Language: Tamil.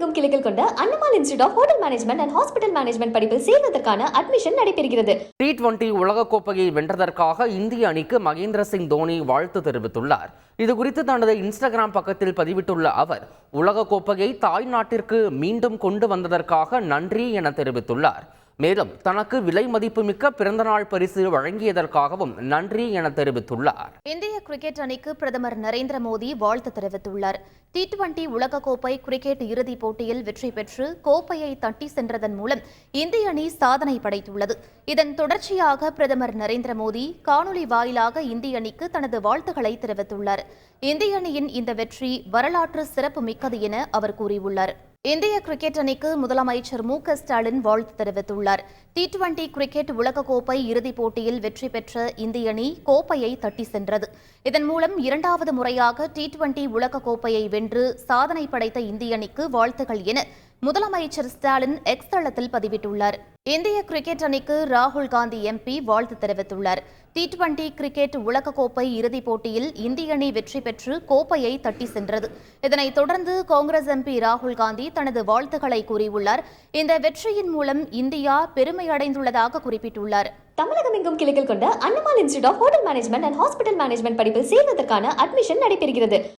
தமிழகமெங்கும் கிளைகள் கொண்ட Annamal institute of hotel management and hospital management படிப்பில் சேர்வதற்கான அட்மிஷன் நடைபெறுகிறது. T20 உலகக்கோப்பையை வென்றதற்காக இந்திய அணிக்கு மகேந்திர சிங் தோனி வாழ்த்து தெரிவித்துள்ளார். இதுகுறித்து தனது இன்ஸ்டாகிராம் பக்கத்தில் பதிவிட்டுள்ள அவர், உலகக்கோப்பையை தாய் நாட்டிற்கு மீண்டும் கொண்டு வந்ததற்காக நன்றி என தெரிவித்துள்ளார். மேலும் தனக்கு விலை மதிப்புமிக்க பிறந்தநாள் பரிசு வழங்கியதற்காகவும் நன்றி என தெரிவித்துள்ளார். இந்திய கிரிக்கெட் அணிக்கு பிரதமர் நரேந்திர மோடி வாழ்த்து தெரிவித்துள்ளார். T20 உலகக்கோப்பை கிரிக்கெட் இறுதிப் போட்டியில் வெற்றி பெற்று கோப்பையை தட்டி சென்றதன் மூலம் இந்திய அணி சாதனை படைத்துள்ளது. இதன் தொடர்ச்சியாக பிரதமர் நரேந்திர மோடி காணொலி வாயிலாக இந்திய அணிக்கு தனது வாழ்த்துக்களை தெரிவித்துள்ளார். இந்திய அணியின் இந்த வெற்றி வரலாற்று சிறப்பு மிக்கது என அவர் கூறியுள்ளார். இந்திய கிரிக்கெட் அணிக்கு முதலமைச்சர் மு.க.ஸ்டாலின் வாழ்த்து தெரிவித்துள்ளார். T20 கிரிக்கெட் உலகக்கோப்பை இறுதிப் போட்டியில் வெற்றி பெற்ற இந்திய அணி கோப்பையை தட்டி சென்றது. இதன் மூலம் இரண்டாவது முறையாக T20 உலகக்கோப்பையை வென்று சாதனை படைத்த இந்திய அணிக்கு வாழ்த்துகள் என முதலமைச்சர் ஸ்டாலின் எக்ஸ் தளத்தில் பதிவிட்டுள்ளார். இந்திய கிரிக்கெட் அணிக்கு ராகுல் காந்தி MP வாழ்த்து தெரிவித்துள்ளார். T20 கிரிக்கெட் உலகக்கோப்பை இறுதிப் போட்டியில் இந்திய அணி வெற்றி பெற்று கோப்பையை தட்டி சென்றது. இதனைத் தொடர்ந்து காங்கிரஸ் MP ராகுல் காந்தி தனது வாழ்த்துக்களை கூறியுள்ளார். இந்த வெற்றியின் மூலம் இந்தியா பெருமை அடைந்துள்ளதாக குறிப்பிட்டுள்ளார். தமிழகமெங்கும் கிளைகள் கொண்ட Annamal institute of hotel management and hospital management படிப்பில் சேர்வதற்கான அட்மிஷன் நடைபெறுகிறது.